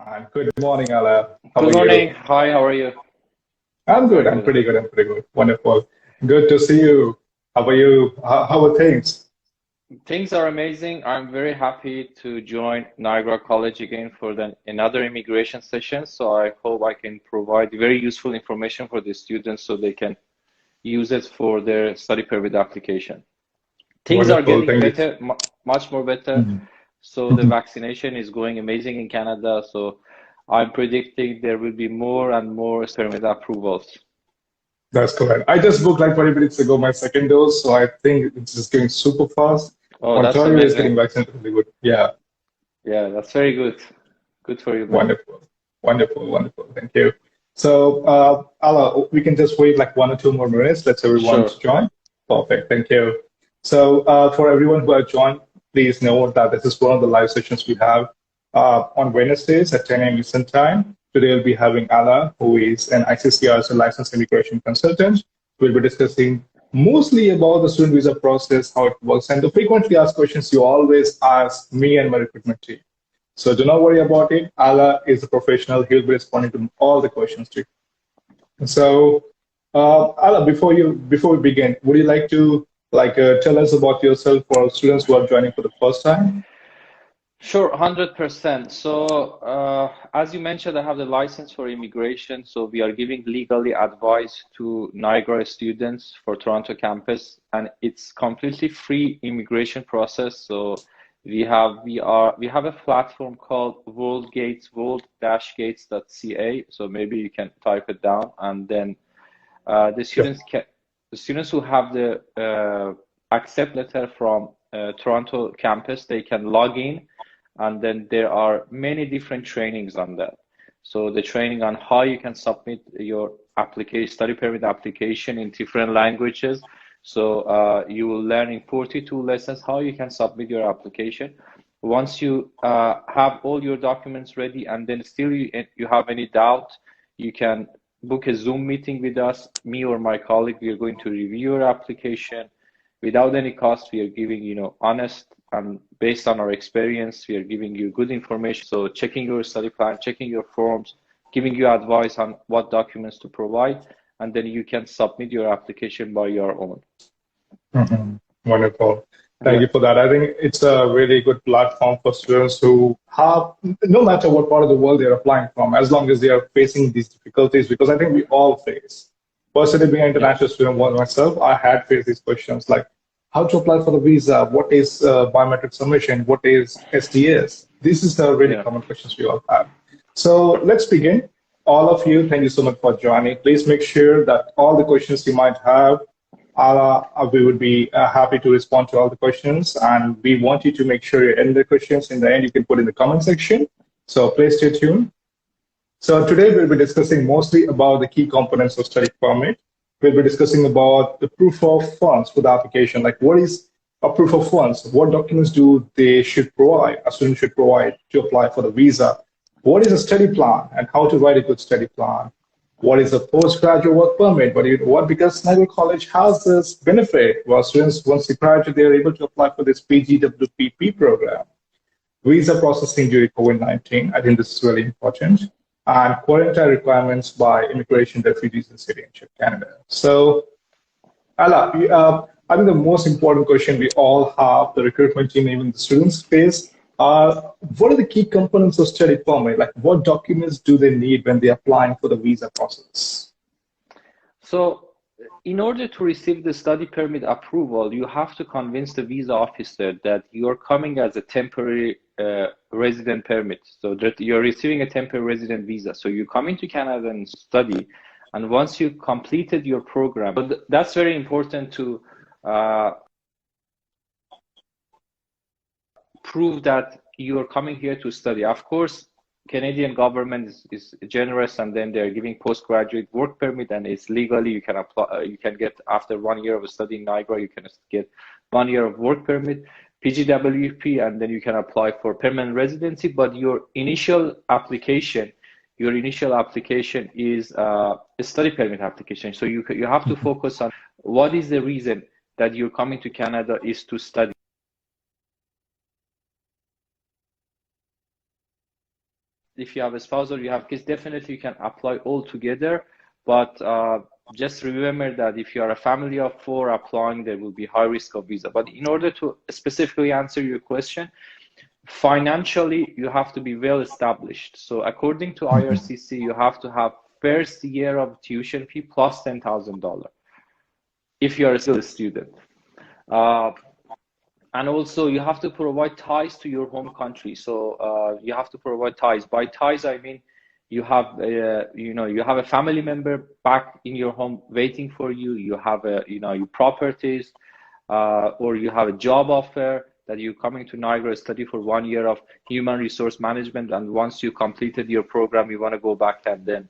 And good morning, Ala. How Good are morning. you? Hi, how are you? I'm good. Very I'm good. pretty good. I'm pretty good. Wonderful. Good to see you. How are you? How are things? Things are amazing. I'm very happy to join Niagara College again for another immigration session. So I hope I can provide very useful information for the students so they can use it for their study permit application. Things are Wonderful. getting Thank you. better, much more better. Mhm. So the Mhm. vaccination is going amazing in Canada. So I'm predicting there will be more and more permit approvals. That's correct. I just booked like 20 minutes ago my second dose, so I think it's just getting super fast. Oh, that's Ontario is amazing. getting vaccinated really good. Yeah, Yeah, that's very good. Good for you, man. wonderful. Wonderful. Wonderful. Thank you. So, Ala, we can just wait like 1 or 2 more minutes. Let's everyone Sure. to join. Perfect. Thank you. So, for everyone who have joined, please know that this is one of the live sessions we have on Wednesdays at 10 a.m. Eastern Time. Today, we'll be having Ala, who is an ICCR, a licensed immigration consultant. We'll be discussing mostly about the student visa process, how it works, and the frequently asked questions you always ask me and my recruitment team. So do not worry about it. Ala is a professional. He'll be responding to all the questions too. So, Ala, before we begin, would you like to tell us about yourself for students who are joining for the first time? Sure, 100%. So, as you mentioned, I have the license for immigration. So we are giving legally advice to Niagara students for Toronto campus, and it's completely free immigration process. So we have a platform called world-gates.ca. So maybe you can type it down, and then the Sure. students who have the accept letter from Toronto campus, they can log in, and then there are many different trainings on that. So the training on how you can submit your application, study permit application in different languages. So you will learn in 42 lessons how you can submit your application. Once you have all your documents ready, and then still you have any doubt, you can book a Zoom meeting with us, me or my colleague. We are going to review your application without any cost. We are giving, honest, and based on our experience, we are giving you good information. So checking your study plan, checking your forms, giving you advice on what documents to provide, and then you can submit your application by your own. Mhm. Wonderful. Thank Yeah, you for that. I think it's a really good platform for students who have, no matter what part of the world they're applying from, as long as they are facing these difficulties, because I think we all face. Personally, being an yeah, international student myself, I had faced these questions like how to apply for the visa, what is biometric submission, what is SDS. This is the really yeah. common questions we all have. So let's begin. All of you, thank you so much for joining. Please make sure that all the questions you might have we would be happy to respond to all the questions, and we want you to make sure you end the questions in the end. You can put in the comment section. So please stay tuned. So today we'll be discussing mostly about the key components of study permit. We'll be discussing about the proof of funds for the application, like what is a proof of funds, what documents do they should provide, a student should provide to apply for the visa, what is a study plan and how to write a good study plan, what is a postgraduate work permit, but you know what, because Niagara College has this benefit where students, once they graduate, they're able to apply for this PGWPP program, visa processing during COVID-19. I think this is really important. And quarantine requirements by immigration, refugees, and Citizenship Canada. So, Ala, I think the most important question we all have, the recruitment team, even the students face, are what are the key components of study permit? Like, what documents do they need when they're applying for the visa process? So in order to receive the study permit approval, you have to convince the visa officer that you're coming as a temporary resident permit. So that you're receiving a temporary resident visa. So you come into Canada and study. And once you completed your program, so that's very important to prove that you are coming here to study. Of course, Canadian government is generous, and then they're giving postgraduate work permit, and it's legally you can apply. You can get after 1 year of studying in Niagara, you can get 1 year of work permit, PGWP, and then you can apply for permanent residency. But your initial application is a study permit application. So you have to focus on what is the reason that you're coming to Canada is to study. if you have a spouse or you have kids, definitely you can apply all together. But just remember that if you are a family of 4 applying, there will be high risk of visa. But in order to specifically answer your question, financially, you have to be well established. So according to IRCC, you have to have first year of tuition fee plus $10,000 if you are still a student. And also you have to provide ties to your home country. So you have to provide ties. By ties, I mean you have you have a family member back in your home waiting for you. You have your properties, or you have a job offer that you're coming to Niagara study for 1 year of human resource management, and once you completed your program, you want to go back, and then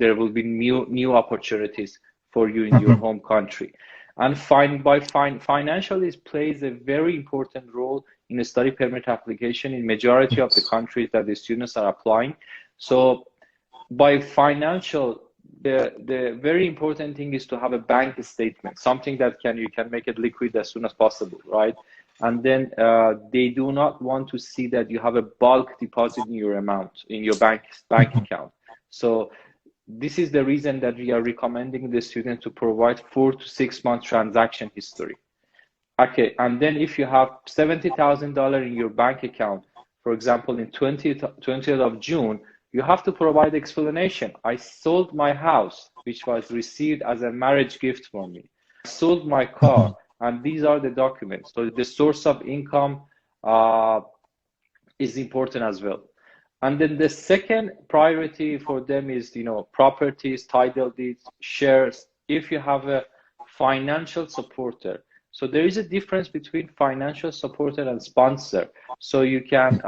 there will be new opportunities for you in your home country. And financially plays a very important role in a study permit application in majority of the countries that the students are applying. So by financial, the very important thing is to have a bank statement, something that you can make it liquid as soon as possible, right? And then they do not want to see that you have a bulk deposit in your bank account. So this is the reason that we are recommending the student to provide 4 to 6 months transaction history. Okay, and then if you have $70,000 in your bank account, for example, in 20th of June, you have to provide explanation. I sold my house, which was received as a marriage gift from me. I sold my car, and these are the documents. So the source of income is important as well. And then the second priority for them is, properties, title deeds, shares, if you have a financial supporter. So there is a difference between financial supporter and sponsor. So you can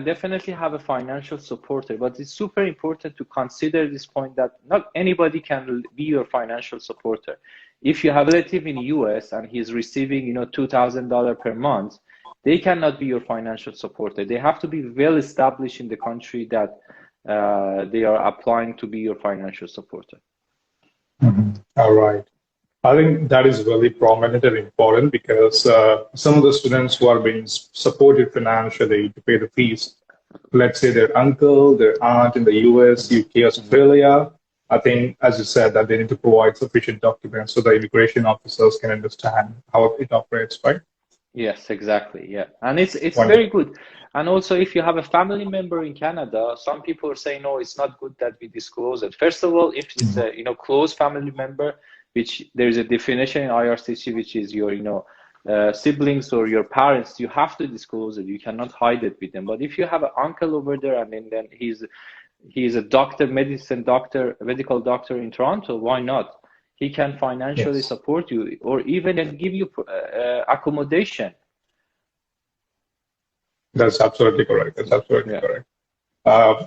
definitely have a financial supporter, but it's super important to consider this point that not anybody can be your financial supporter. If you have a relative in the US and he's receiving, $2,000 per month, they cannot be your financial supporter. They have to be well established in the country that they are applying to be your financial supporter. All right. I think that is really prominent and important because some of the students who are being supported financially to pay the fees, let's say their uncle, their aunt in the US, UK, Australia, I think, as you said, that they need to provide sufficient documents so the immigration officers can understand how it operates, right? Yes, exactly. Yeah, and it's very good. And also, if you have a family member in Canada, some people are saying, no, it's not good that we disclose it. First of all, if it's a close family member, which there's a definition in IRCC, which is your siblings or your parents, you have to disclose it. You cannot hide it with them. But if you have an uncle over there, and then he's a doctor, medical doctor in Toronto, why not? He can financially support you, or even give you accommodation. That's absolutely correct. That's absolutely correct.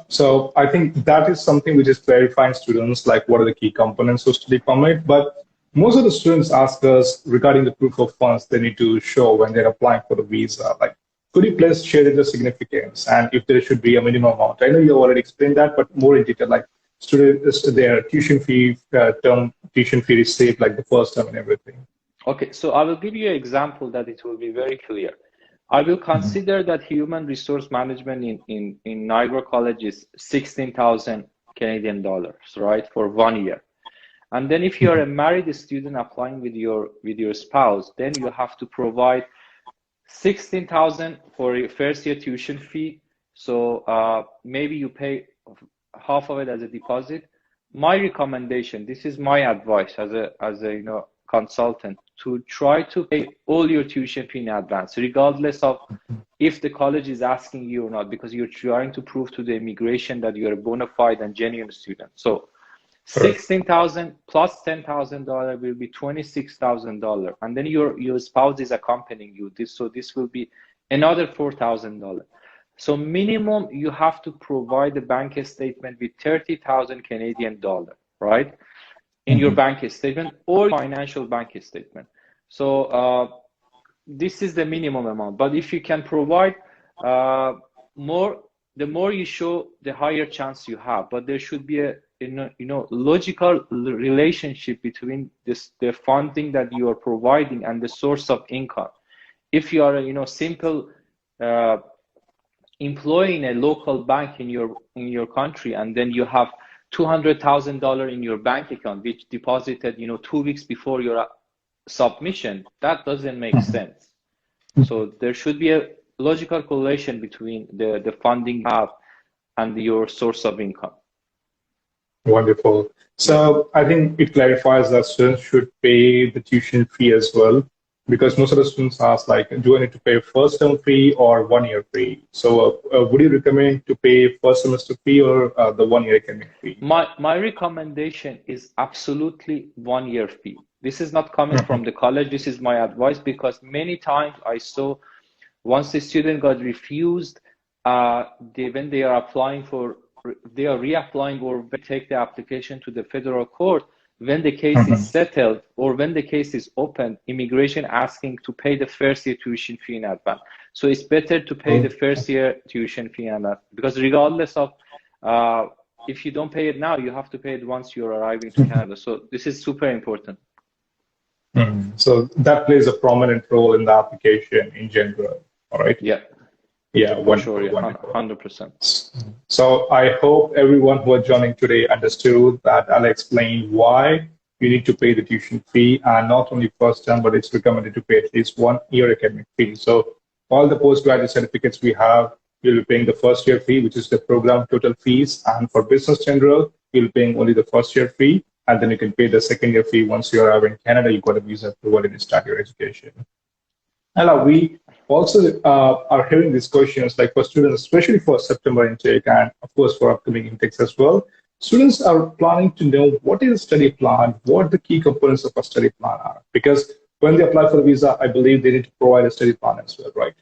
So I think that is something which is clarifying students, like what are the key components of study permit. But most of the students ask us regarding the proof of funds they need to show when they're applying for the visa. Like, could you please share the significance and if there should be a minimum amount? I know you already explained that, but more in detail, like students, their tuition fee, term tuition fee received, like the first term and everything. Okay, so I will give you an example that it will be very clear. I will consider that human resource management in Niagara College is 16,000 Canadian dollars, right, for 1 year. And then if you're a married student applying with your spouse, then you have to provide 16,000 for your first year tuition fee. So maybe you pay half of it as a deposit. My recommendation, this is my advice as a consultant, to try to pay all your tuition fee in advance, regardless of if the college is asking you or not, because you're trying to prove to the immigration that you're a bona fide and genuine student. So 16,000 plus $10,000 will be $26,000, and then your spouse is accompanying you. So this will be another $4,000. So minimum you have to provide a bank statement with 30,000 Canadian dollar, right, in your bank statement or financial bank statement. So this is the minimum amount. But if you can provide more, the more you show, the higher chance you have. But there should be a logical relationship between the funding that you are providing and the source of income. If you are a simple employing a local bank in your country, and then you have $200,000 in your bank account, which deposited, 2 weeks before your submission. That doesn't make sense. So there should be a logical correlation between the funding you have and your source of income. Wonderful. So I think it clarifies that students should pay the tuition fee as well, because most of the students ask, like, do I need to pay first term fee or 1 year fee? So would you recommend to pay first semester fee or the 1 year academic fee? My recommendation is absolutely 1 year fee. This is not coming from the college. This is my advice, because many times I saw once the student got refused, when they are applying they are reapplying or take the application to the federal court, when the case is settled or when the case is open, immigration asking to pay the first year tuition fee in advance. So it's better to pay the first year tuition fee in advance, because regardless of if you don't pay it now, you have to pay it once you're arriving to Canada. So this is super important. So that plays a prominent role in the application in general. All right. Yeah. Yeah. Wonderful, sure. Yeah, 100%. So I hope everyone who are joining today understood that I'll explain why you need to pay the tuition fee, and not only first term, but it's recommended to pay at least 1 year academic fee. So all the postgraduate certificates we have, you'll be paying the first year fee, which is the program total fees. And for business general, you'll be paying only the first year fee. And then you can pay the second year fee once you arrive in Canada. You've got a visa approval and you start your education. And we also are hearing these questions, like for students, especially for September intake, and of course for upcoming intakes as well. Students are planning to know what is a study plan, what the key components of a study plan are. Because when they apply for a visa, I believe they need to provide a study plan as well, right?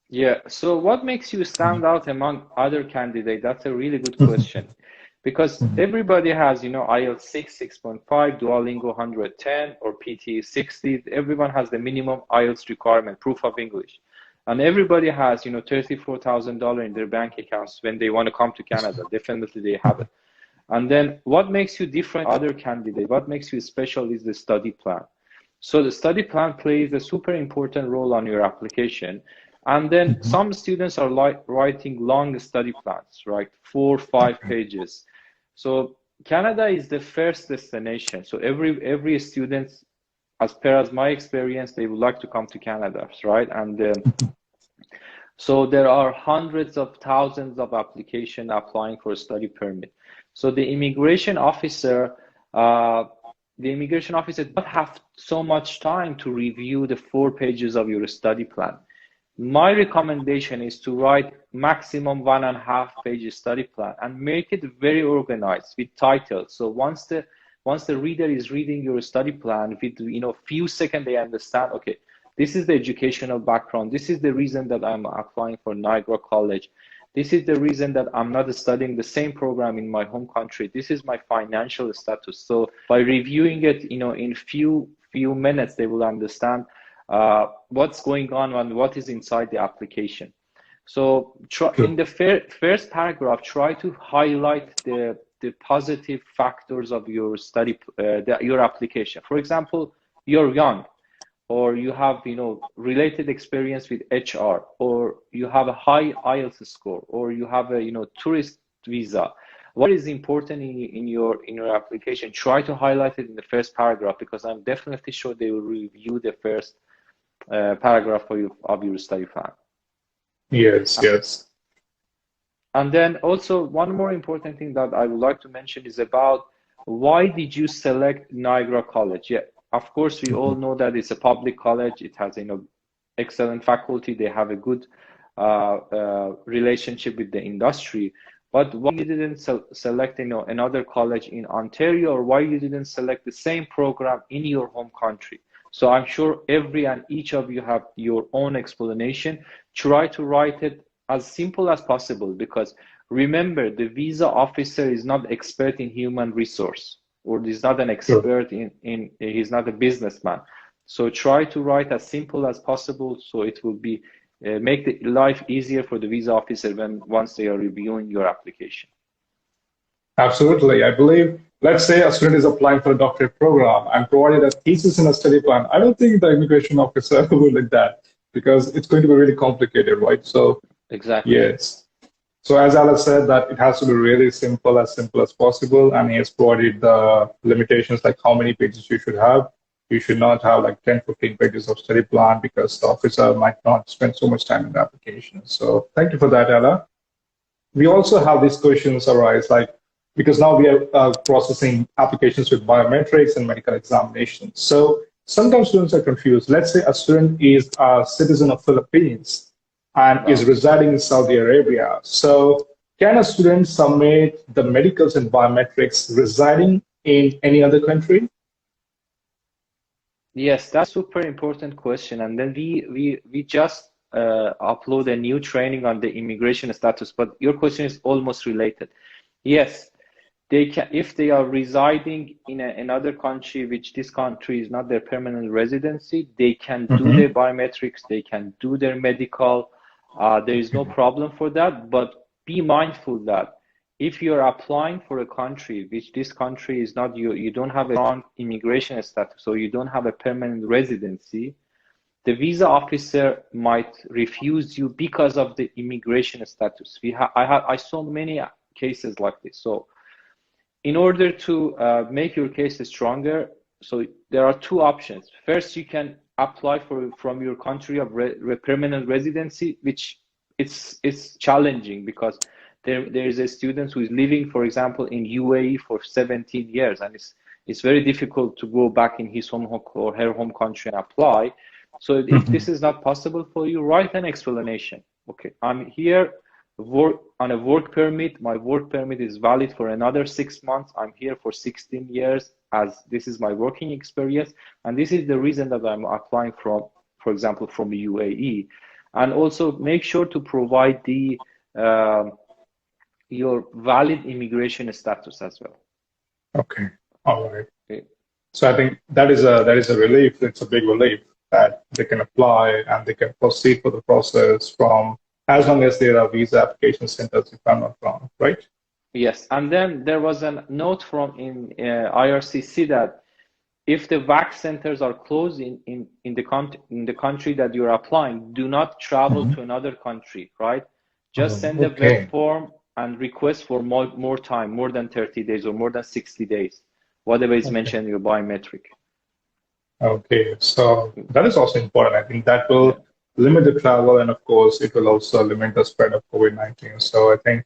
Yeah. So what makes you stand out among other candidates? That's a really good question. Because everybody has, IELTS 6, 6.5, Duolingo 110, or PT 60. Everyone has the minimum IELTS requirement, proof of English. And everybody has, $34,000 in their bank accounts when they want to come to Canada. Definitely they have it. And then what makes you different from other candidates? What makes you special is the study plan. So the study plan plays a super important role on your application. And then some students are writing long study plans, right? 4 or 5 pages. So Canada is the first destination. So every student, as per as my experience, they would like to come to Canada, right? And so there are hundreds of thousands of applications applying for a study permit. So the immigration officer doesn't have so much time to review the 4 pages of your study plan. My recommendation is to write maximum 1.5 page study plan and make it very organized with titles. So once the reader is reading your study plan, with few seconds they understand, okay, this is the educational background. This is the reason that I'm applying for Niagara College. This is the reason that I'm not studying the same program in my home country. This is my financial status. So by reviewing it, in few minutes, they will understand what's going on and what is inside the application. So in the first paragraph, try to highlight the positive factors of your study, your application. For example, you're young, or you have related experience with HR, or you have a high IELTS score, or you have a tourist visa. What is important in your application? Try to highlight it in the first paragraph, because I'm definitely sure they will review the first paragraph of your study plan. Yes. And then also one more important thing that I would like to mention is about why did you select Niagara College? Yeah, of course, we all know that it's a public college. It has excellent faculty. They have a good relationship with the industry. But why you didn't select another college in Ontario, or why you didn't select the same program in your home country? So I'm sure every and each of you have your own explanation. Try to write it as simple as possible, because remember, the visa officer is not expert in human resource, or is not an expert he's not a businessman. So try to write as simple as possible, so it will be make the life easier for the visa officer once they are reviewing your application. Absolutely. I believe, let's say a student is applying for a doctorate program and provided a thesis and a study plan. I don't think the immigration officer will like that, because it's going to be really complicated, right? So Exactly. Yes. So as Alex said, that it has to be really simple as possible, and he has provided the limitations like how many pages you should have. You should not have like 10, 15 pages of study plan because the officer might not spend so much time in the application. So thank you for that, Ella. We also have these questions arise like because now we are processing applications with biometrics and medical examinations. So sometimes students are confused. Let's say a student is a citizen of Philippines and is Wow. residing in Saudi Arabia. So can a student submit the medicals and biometrics residing in any other country? Yes, that's super important question. And then we just upload a new training on the immigration status, but your question is almost related. Yes, they can, if they are residing in another country, which this country is not their permanent residency, they can do Mm-hmm. their biometrics, they can do their medical. There is no problem for that, but be mindful that if you're applying for a country, which this country is not you don't have a strong immigration status, or you don't have a permanent residency, the visa officer might refuse you because of the immigration status. I saw many cases like this. So in order to make your case stronger, so there are two options. First, you can apply for from your country of permanent residency, which it's challenging because there is a student who is living, for example, in UAE for 17 years, and it's very difficult to go back in his home or her home country and apply. So if Mm-hmm. this is not possible for you, write an explanation. Okay, I'm here work on a work permit. My work permit is valid for another 6 months. I'm here for 16 years as this is my working experience. And this is the reason that I'm applying from, for example, from UAE. And also make sure to provide the your valid immigration status as well. Okay. All right. Okay. So I think that is a relief. It's a big relief that they can apply and they can proceed for the process from as long as there are visa application centers, if I'm not wrong, right? Yes, and then there was a note from in IRCC that if the vac centers are closed in the country that you're applying, do not travel Mhm. to another country, right? Just Oh, send a web okay. form and request for more time, more than 30 days or more than 60 days, whatever is Okay. mentioned in your biometric. Okay. So that is also important. I think that Yeah, will limit the travel and of course it will also limit the spread of COVID-19. So I think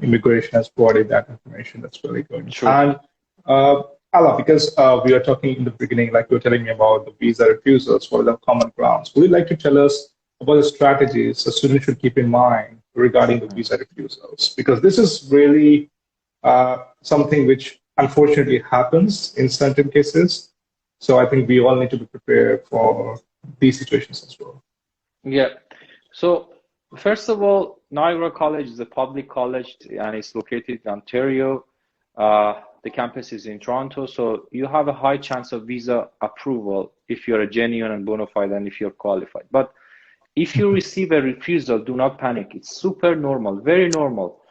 immigration has provided that information. That's really good. true. And Allah, because we are talking in the beginning, like you were telling me about the visa refusals, what are the common grounds? Would you like to tell us about the strategies a student should keep in mind regarding the visa refusals? Because this is really something which unfortunately happens in certain cases. So I think we all need to be prepared for these situations as well. Yeah. So first of all, Niagara College is a public college and it's located in Ontario. The campus is in Toronto, so you have a high chance of visa approval if you're a genuine and bona fide and if you're qualified. But if you receive a refusal, do not panic. It's super normal, very normal.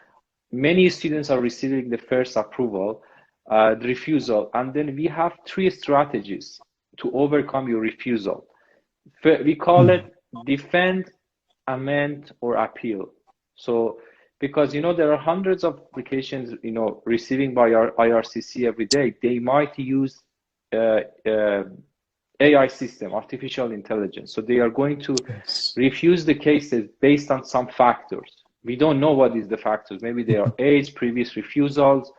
Many students are receiving the first approval, the refusal, and then we have three strategies to overcome your refusal. We call Mhm. it defend, amend, or appeal. So, because there are hundreds of applications receiving by our IRCC every day, they might use uh, uh, AI system, artificial intelligence. So they are going to Yes. refuse the cases based on some factors. We don't know what is the factors. Maybe they are age, previous refusals,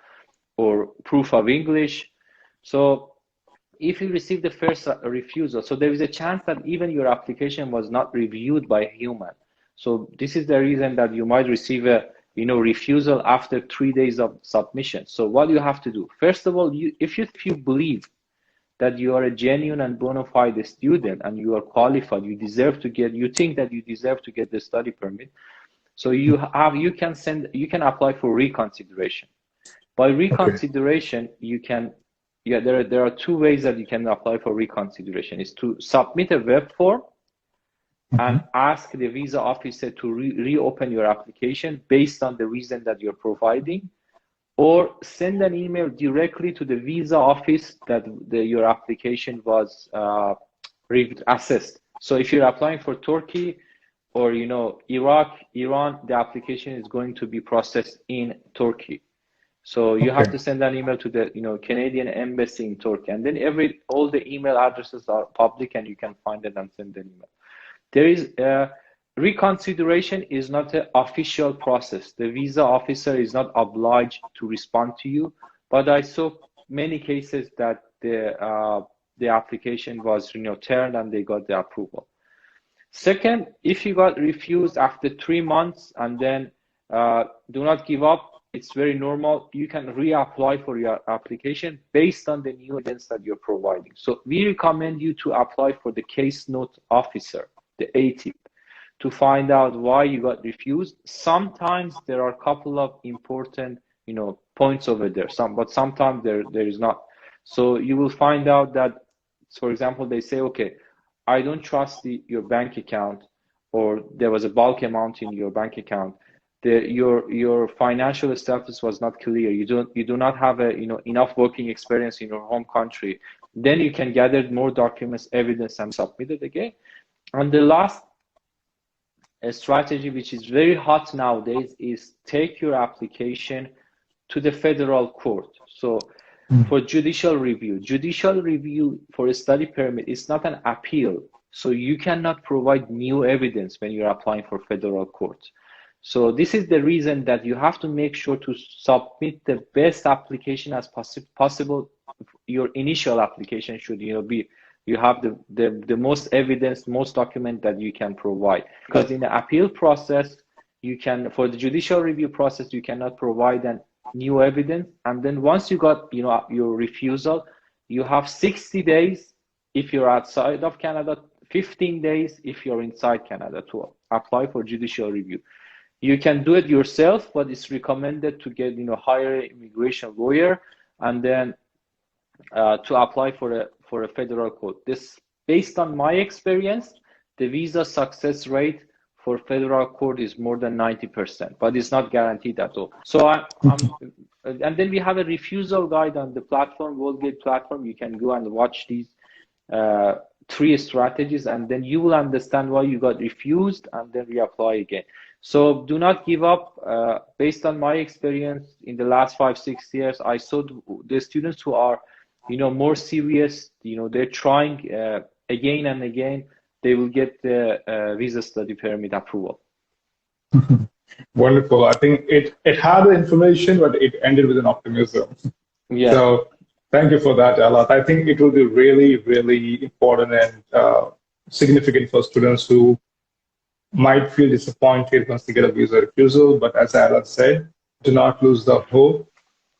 or proof of English. So if you receive the first refusal, so there is a chance that even your application was not reviewed by a human. So this is the reason that you might receive a refusal after 3 days of submission. So what you have to do, first of all, if you believe that you are a genuine and bona fide student and you are qualified, you think that you deserve to get the study permit. So you can apply for reconsideration. By Okay. reconsideration, there are two ways that you can apply for reconsideration. Is to submit a web form and Mhm. ask the visa officer to reopen your application based on the reason that you're providing, or send an email directly to the visa office that your application was assessed. So if you're applying for Turkey, or Iraq, Iran, the application is going to be processed in Turkey. So you have to send an email to the Canadian embassy in Turkey, and then all the email addresses are public, and you can find it and send an email. There is reconsideration is not an official process. The visa officer is not obliged to respond to you, but I saw many cases that the application was turned and they got the approval. Second, if you got refused after 3 months, and then do not give up. It's very normal. You can reapply for your application based on the new evidence that you're providing. So we recommend you to apply for the case note officer, the ATIP, to find out why you got refused. Sometimes there are a couple of important points over there, but sometimes there is not. So you will find out that, for example, they say, okay, I don't trust your bank account, or there was a bulk amount in your bank account. Your financial status was not clear. You do not have enough working experience in your home country. Then you can gather more documents, evidence, and submit it again. And the last strategy, which is very hot nowadays, is take your application to the federal court. So for judicial review for a study permit is not an appeal. So you cannot provide new evidence when you're applying for federal court. So this is the reason that you have to make sure to submit the best application as possible. Your initial application should be, you have the most evidence, most document that you can provide. Because in the appeal process, for the judicial review process, you cannot provide an new evidence. And then once you got your refusal, you have 60 days if you're outside of Canada, 15 days if you're inside Canada to apply for judicial review. You can do it yourself, but it's recommended to get hire an immigration lawyer, and then to apply for a federal court. This, based on my experience, the visa success rate for federal court is more than 90%, but it's not guaranteed at all. So and then we have a refusal guide on the platform, WorldGate platform. You can go and watch these 3 strategies, and then you will understand why you got refused, and then reapply again. So do not give up. Based on my experience in the last 5-6 years, I saw the students who are, more serious, they're trying again and again, they will get the visa study permit approval. Wonderful. I think it had the information, but it ended with an optimism. Yeah. So thank you for that, Alat. I think it will be really, really important and significant for students who might feel disappointed once they get a visa refusal. But as Alat said, do not lose the hope.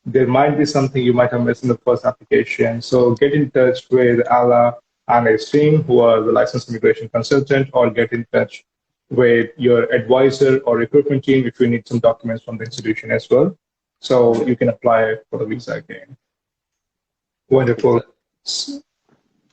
There might be something you might have missed in the first application. So get in touch with Ala and his team, who are the licensed immigration consultant, or get in touch with your advisor or recruitment team if you need some documents from the institution as well. So you can apply for the visa again. Wonderful.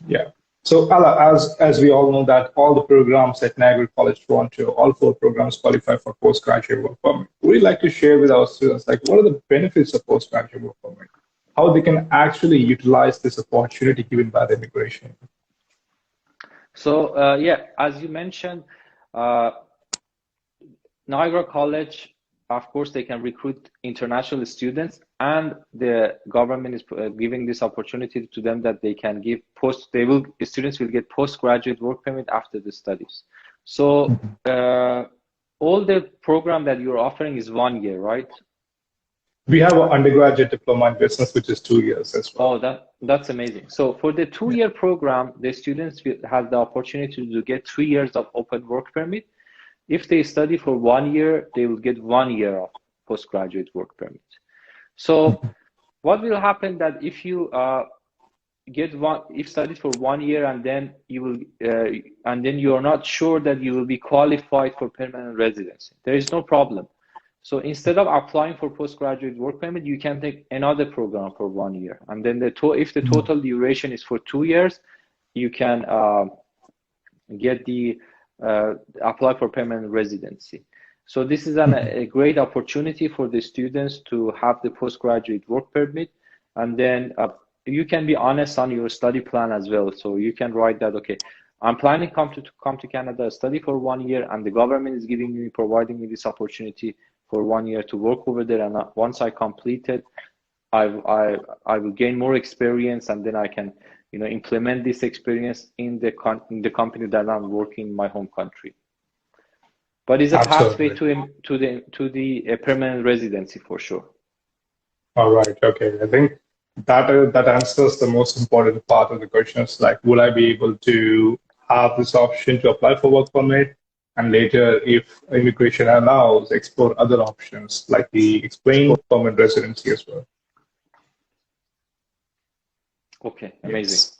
Yeah. So Ala, as we all know that all the programs at Niagara College Toronto, all 4 programs qualify for postgraduate work permit. Would you like to share with our students, what are the benefits of postgraduate work permit? How they can actually utilize this opportunity given by the immigration? So yeah, as you mentioned, Niagara College, of course, they can recruit international students, and the government is giving this opportunity to them that they can give students will get postgraduate work permit after the studies. So all the program that you're offering is 1 year, right? We have an undergraduate diploma in business, which is 2 years as well. Oh, that's amazing. So for the 2-year program, the students will have the opportunity to get 3 years of open work permit. If they study for 1 year, they will get 1 year of postgraduate work permit. So what will happen that if you study for 1 year and then you are not sure that you will be qualified for permanent residency, there is no problem. So instead of applying for postgraduate work permit, you can take another program for 1 year, and then if the total duration is for 2 years, you can get the apply for permanent residency. So this is a great opportunity for the students to have the postgraduate work permit, and then you can be honest on your study plan as well. So you can write that, okay, I'm planning to come to Canada, study for 1 year, and the government is providing me this opportunity for 1 year to work over there. And once I complete it, I will gain more experience, and then I can, implement this experience in the company that I'm working in my home country. But it's a pathway to the permanent residency for sure. All right. Okay. I think that answers the most important part of the question. Is like, will I be able to have this option to apply for work permit, and later, if immigration allows, explore other options like the explained permanent residency as well. Okay, amazing. Yes.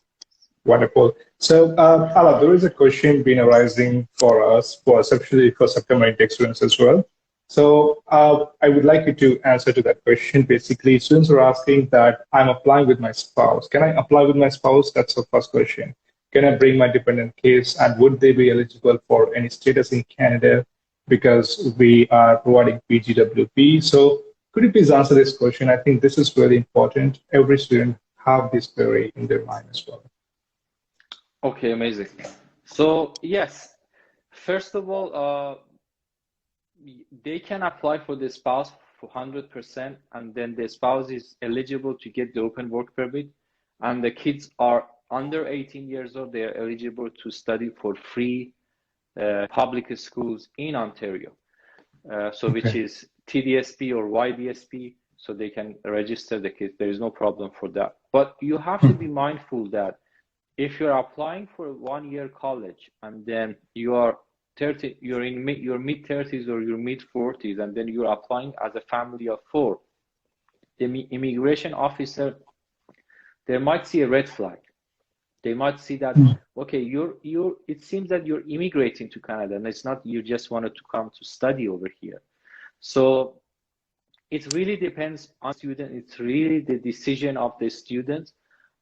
Wonderful. So, Ala, there is a question been arising for us, especially for September intake students as well. So, I would like you to answer to that question. Basically, students are asking that I'm applying with my spouse. Can I apply with my spouse? That's the first question. Can I bring my dependent case, and would they be eligible for any status in Canada because we are providing PGWP? So, could you please answer this question? I think this is really important. Every student have this query in their mind as well. Okay, amazing. So yes, first of all, they can apply for the spouse for 100%, and then the spouse is eligible to get the open work permit, and the kids are under 18 years old. They are eligible to study for free public schools in Ontario. Which is TDSP or YDSP, so they can register the kids. There is no problem for that. But you have to be mindful that if you're applying for a 1-year college and then you are 30, you're in your mid-30s or your mid-40s, and then you're applying as a family of 4, the immigration officer, they might see a red flag. They might see that, okay, it seems that you're immigrating to Canada, and it's not you just wanted to come to study over here. So it really depends on student. It's really the decision of the student.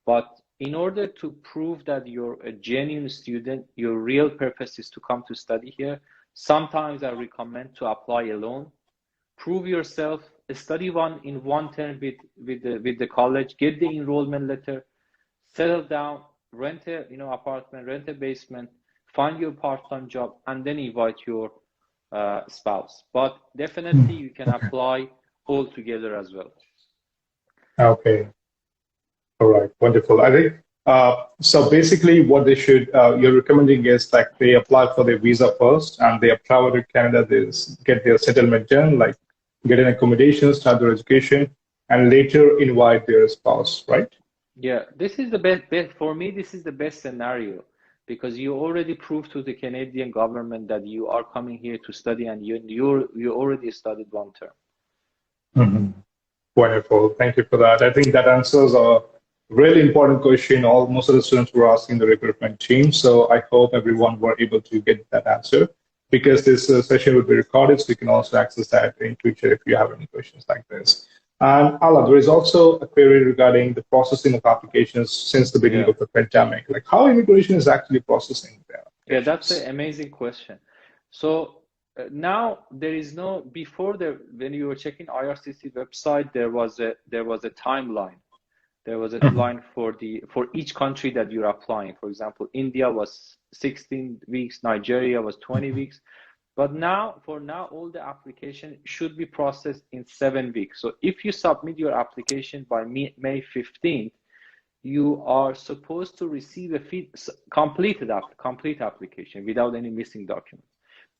But in order to prove that you're a genuine student, your real purpose is to come to study here, sometimes I recommend to apply alone. Prove yourself, study in one term with the college, get the enrollment letter, settle down, rent a apartment, rent a basement, find your part-time job, and then invite your spouse. But definitely you can apply all together as well. Okay. All right. Wonderful. I think so. Basically, what they should you're recommending is like they apply for their visa first, and they travel to Canada. They get their settlement done, like get an accommodation, start their education, and later invite their spouse. Right? Yeah, this is the best for me. This is the best scenario because you already proved to the Canadian government that you are coming here to study, and you already studied 1 term. Mm-hmm. Wonderful. Thank you for that. I think that answers a really important question most of the students were asking the recruitment team. So I hope everyone were able to get that answer, because this session will be recorded, so you can also access that in future if you have any questions like this. And Ala, there is also a query regarding the processing of applications since the beginning of the pandemic. Like how immigration is actually processing there. Yeah, that's an amazing question. So now there is no, when you were checking IRCC website, there was a timeline. There was a deadline for each country that you're applying. For example, India was 16 weeks, Nigeria was 20 weeks. But for now, all the application should be processed in 7 weeks. So if you submit your application by May 15th, you are supposed to receive a complete application without any missing documents.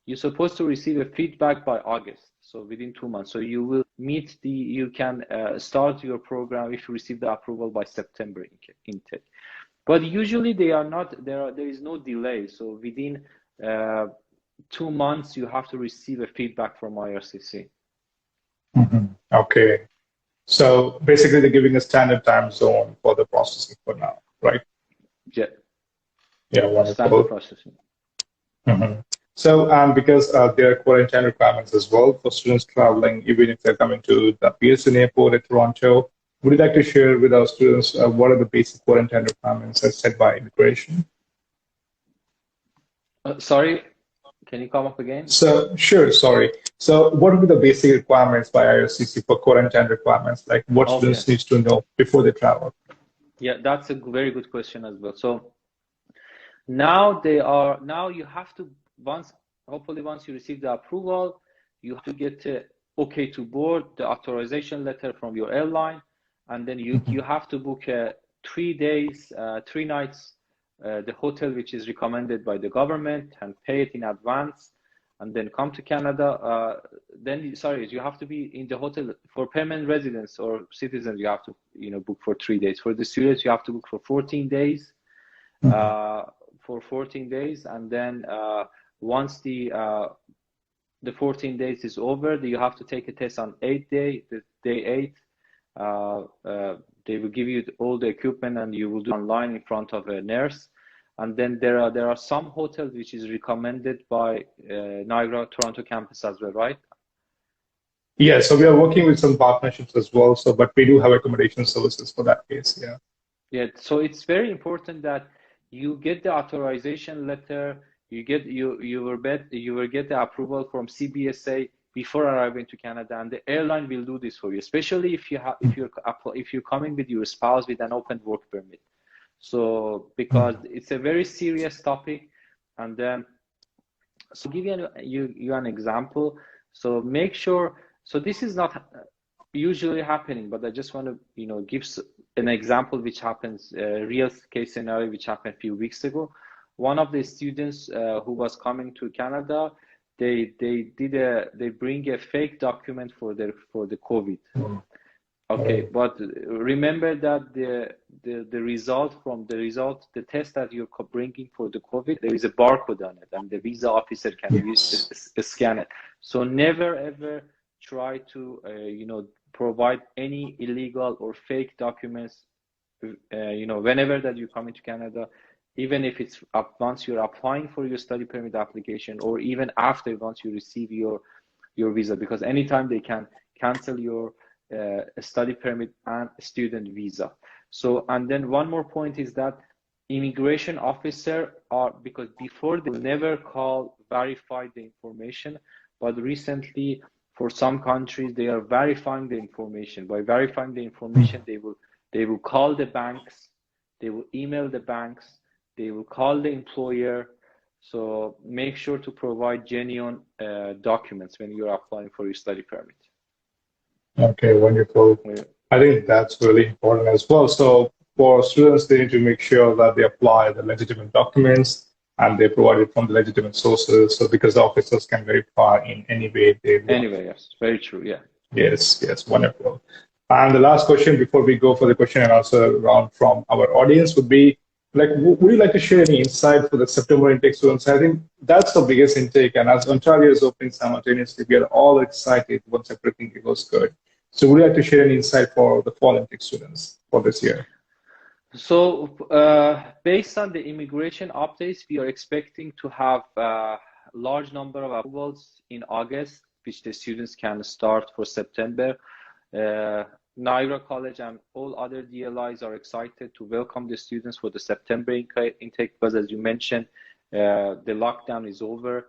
You're supposed to receive a feedback by August, so within 2 months. So you will you can start your program if you receive the approval by September intake. But usually they are not, there is no delay. So within 2 months, you have to receive a feedback from IRCC. Mm-hmm. Okay. So basically they're giving a standard time zone for the processing for now, right? Yeah. Yeah, wonderful. Standard processing. Mm-hmm. So because there are quarantine requirements as well for students traveling, even if they're coming to the Pearson Airport at Toronto, would you like to share with our students what are the basic quarantine requirements as set by immigration? Sorry, can you come up again? So sure, sorry. So what would be the basic requirements by IRCC for quarantine requirements? Like what students need to know before they travel? Yeah, that's a very good question as well. So Now you have to, hopefully once you receive the approval, you have to get okay to board, the authorization letter from your airline, and then you have to book 3 days, 3 nights, the hotel which is recommended by the government, and pay it in advance, and then come to Canada. You have to be in the hotel for permanent residents or citizens. You have to book for 3 days. For the students, you have to book for 14 days. For 14 days, and then once the 14 days is over, you have to take a test on day 8. They will give you all the equipment, and you will do online in front of a nurse. And then there are some hotels which is recommended by Niagara Toronto campus as well, right? Yeah, so we are working with some partnerships as well. So, but we do have accommodation services for that case. Yeah. Yeah. So it's very important that you get the authorization letter. You will get the approval from CBSA before arriving to Canada, and the airline will do this for you, especially if you're coming with your spouse with an open work permit. So because it's a very serious topic, and then so give you an example. So make sure. So this is not usually happening, but I just want to give an example which happens, a real case scenario which happened a few weeks ago. One of the students who was coming to Canada, they bring a fake document for the COVID. Okay, but remember that the test that you're bringing for the COVID, there is a barcode on it, and the visa officer can scan it. So never ever try to provide any illegal or fake documents whenever that you come into Canada, even if it's once you're applying for your study permit application, or even after, once you receive your visa, because anytime they can cancel your study permit and student visa. So, and then one more point is that immigration officer because before they will never verify the information, but recently for some countries they are verifying the information. By verifying the information, they will call the banks, they will email the banks, they will call the employer. So make sure to provide genuine documents when you're applying for your study permit. Okay, wonderful. Yeah. I think that's really important as well. So for students, they need to make sure that they apply the legitimate documents and they provide it from the legitimate sources. So because the officers can verify in any way they want. Anyway, yes, very true. Yeah. Yes, wonderful. And the last question before we go for the question and answer round from our audience would be, would you like to share any insight for the September intake students? I think that's the biggest intake. And as Ontario is opening simultaneously, we are all excited once everything goes good. So would you like to share any insight for the fall intake students for this year? So based on the immigration updates, we are expecting to have a large number of approvals in August, which the students can start for September. Niagara College and all other DLIs are excited to welcome the students for the September intake because, as you mentioned, the lockdown is over.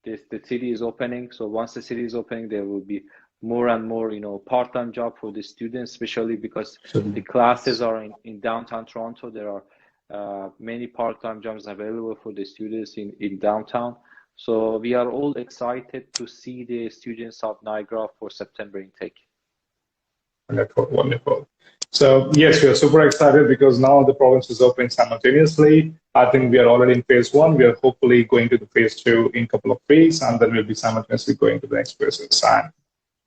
The city is opening. So once the city is opening, there will be more and more, part-time job for the students, especially because the classes are in downtown Toronto. There are many part-time jobs available for the students in downtown. So we are all excited to see the students of Niagara for September intake. Wonderful. So yes, we are super excited because now the province is open simultaneously. I think we are already in phase 1. We are hopefully going to the phase 2 in a couple of weeks, and then we'll be simultaneously going to the next phases. And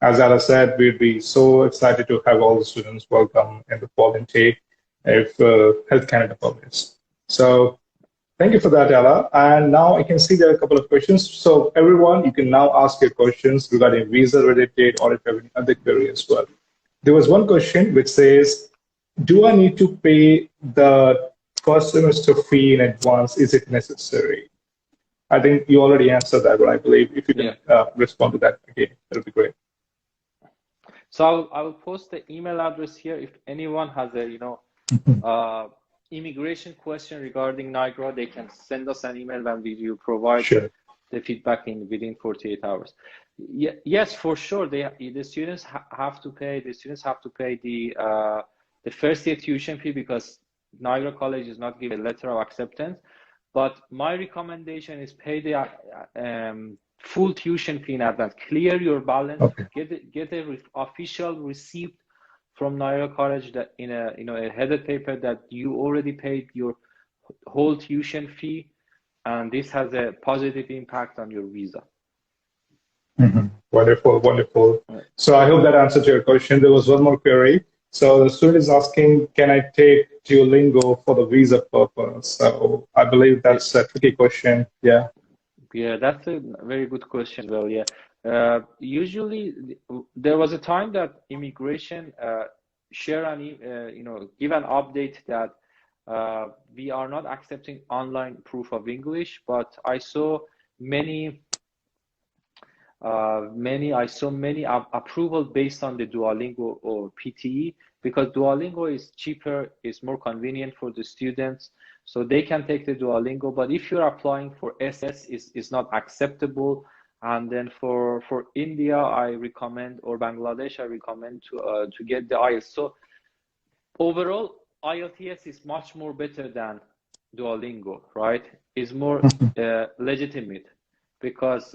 as Ella said, we'd be so excited to have all the students welcome in the fall intake if Health Canada permits. So thank you for that, Ella. And now I can see there are a couple of questions. So everyone, you can now ask your questions regarding visa-related or if you have any other query as well. There was one question which says, do I need to pay the first semester fee in advance? Is it necessary? I think you already answered that, but I believe if you can respond to that again, that would be great. So I will post the email address here. If anyone has a immigration question regarding Niagara, they can send us an email and we will provide the feedback within 48 hours. Yes, for sure. The students have to pay. The students have to pay the first year tuition fee because Niagara College is not giving a letter of acceptance. But my recommendation is pay the full tuition fee in advance. Clear your balance. Okay. Get a official receipt from Niagara College that in a a header paper that you already paid your whole tuition fee, and this has a positive impact on your visa. Wonderful, wonderful. So I hope that answered your question. There was one more query. So the student is asking, can I take Geolingual for the visa purpose? So I believe that's a tricky question. Yeah. Yeah, that's a very good question as well. Yeah. Usually there was a time that immigration share an give an update that we are not accepting online proof of English, but I saw many approval based on the Duolingo or PTE, because Duolingo is cheaper, is more convenient for the students, so they can take the Duolingo. But if you're applying for SS, is not acceptable. And then for India, I recommend, or Bangladesh, I recommend to get the IELTS. So overall, IELTS is much more better than Duolingo, right? It's more legitimate, because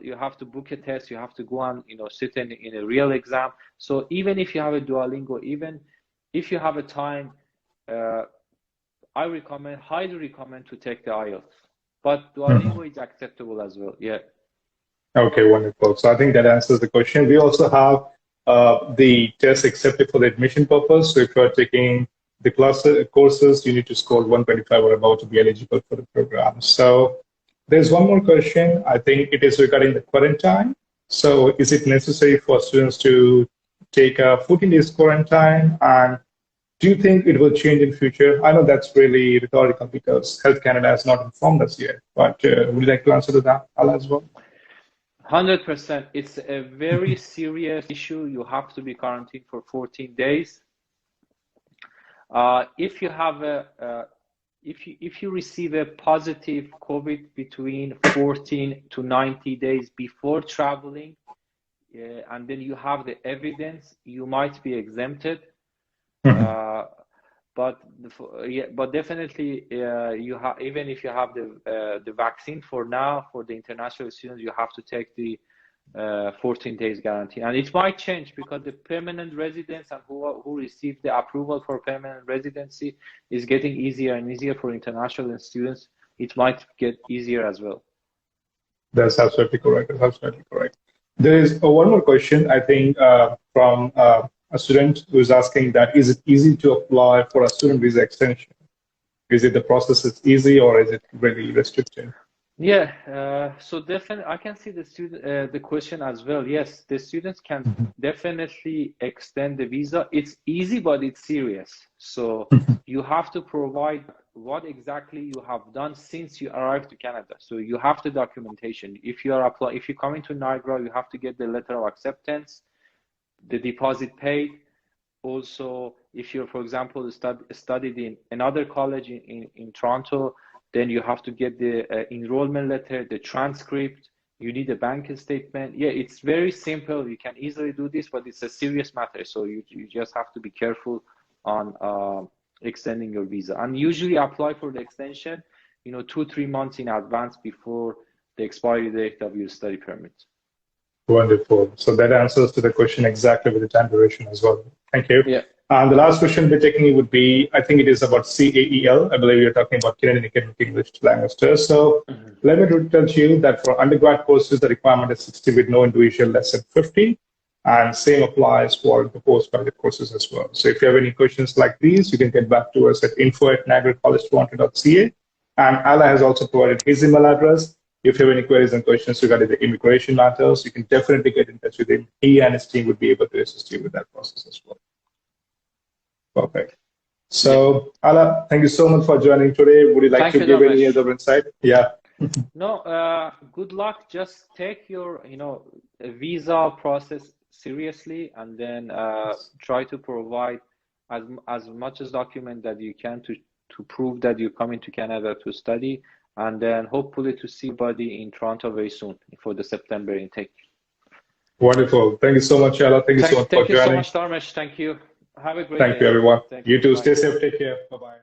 you have to book a test, you have to go and sit in a real exam. So even if you have a Duolingo, even if you have a time, I highly recommend to take the IELTS. But Duolingo is acceptable as well. Yeah. Okay, wonderful. So I think that answers the question. We also have the test accepted for the admission purpose. So if you're taking the courses, you need to score 125 or above to be eligible for the program. So there's one more question. I think it is regarding the quarantine. So is it necessary for students to take a 14 days quarantine? And do you think it will change in future? I know that's really rhetorical because Health Canada has not informed us yet, but would you like to answer to that, Ala, as well? 100%. It's a very serious issue. You have to be quarantined for 14 days. If you have if you receive a positive COVID between 14 to 90 days before traveling, and then you have the evidence, you might be exempted. But definitely, even if you have the vaccine, for now, for the international students, you have to take the 14 days guarantee. And it might change, because the permanent residents and who receive the approval for permanent residency is getting easier and easier for international students. It might get easier as well. That's absolutely correct. That's absolutely correct. There is one more question, I think, from a student who is asking that, is it easy to apply for a student visa extension? Is it the process is easy, or is it really restricted? Yeah, so definitely I can see the question as well. Yes, the students can definitely extend the visa. It's easy, but it's serious. So you have to provide what exactly you have done since you arrived to Canada. So you have the documentation. If you come into Niagara, you have to get the letter of acceptance, the deposit paid. Also, if you're, for example, studied in another college in Toronto, then you have to get the enrollment letter, the transcript. You need a bank statement. Yeah, it's very simple. You can easily do this, but it's a serious matter. So you just have to be careful on extending your visa. And usually apply for the extension, 2-3 months in advance before the expiry date of your study permit. Wonderful. So that answers to the question exactly with the time duration as well. Thank you. Yeah. And the last question we're taking would be, I think it is about CAEL. I believe you're talking about Canadian Academic English Language Test. So let me tell you that for undergrad courses, the requirement is 60 with no individual less than 50. And same applies for the postgraduate courses as well. So if you have any questions like these, you can get back to us at info@niagaracollegetoronto.ca. And Ala has also provided his email address. If you have any queries and questions regarding the immigration matters, you can definitely get in touch with him. He and his team would be able to assist you with that process as well. Perfect. So, Ala, thank you so much for joining today. Would you like to give any other insight? Yeah. No, good luck. Just take your, visa process seriously, and then try to provide as much as document that you can to prove that you're coming to Canada to study, and then hopefully to see everybody in Toronto very soon for the September intake. Wonderful. Thank you so much, Ala. Thank you so much for joining. Thank you so much, Dharmesh. Thank you. Have a great day. Thank you, everyone. Thank You too. Bye. Stay safe. Take care. Bye-bye.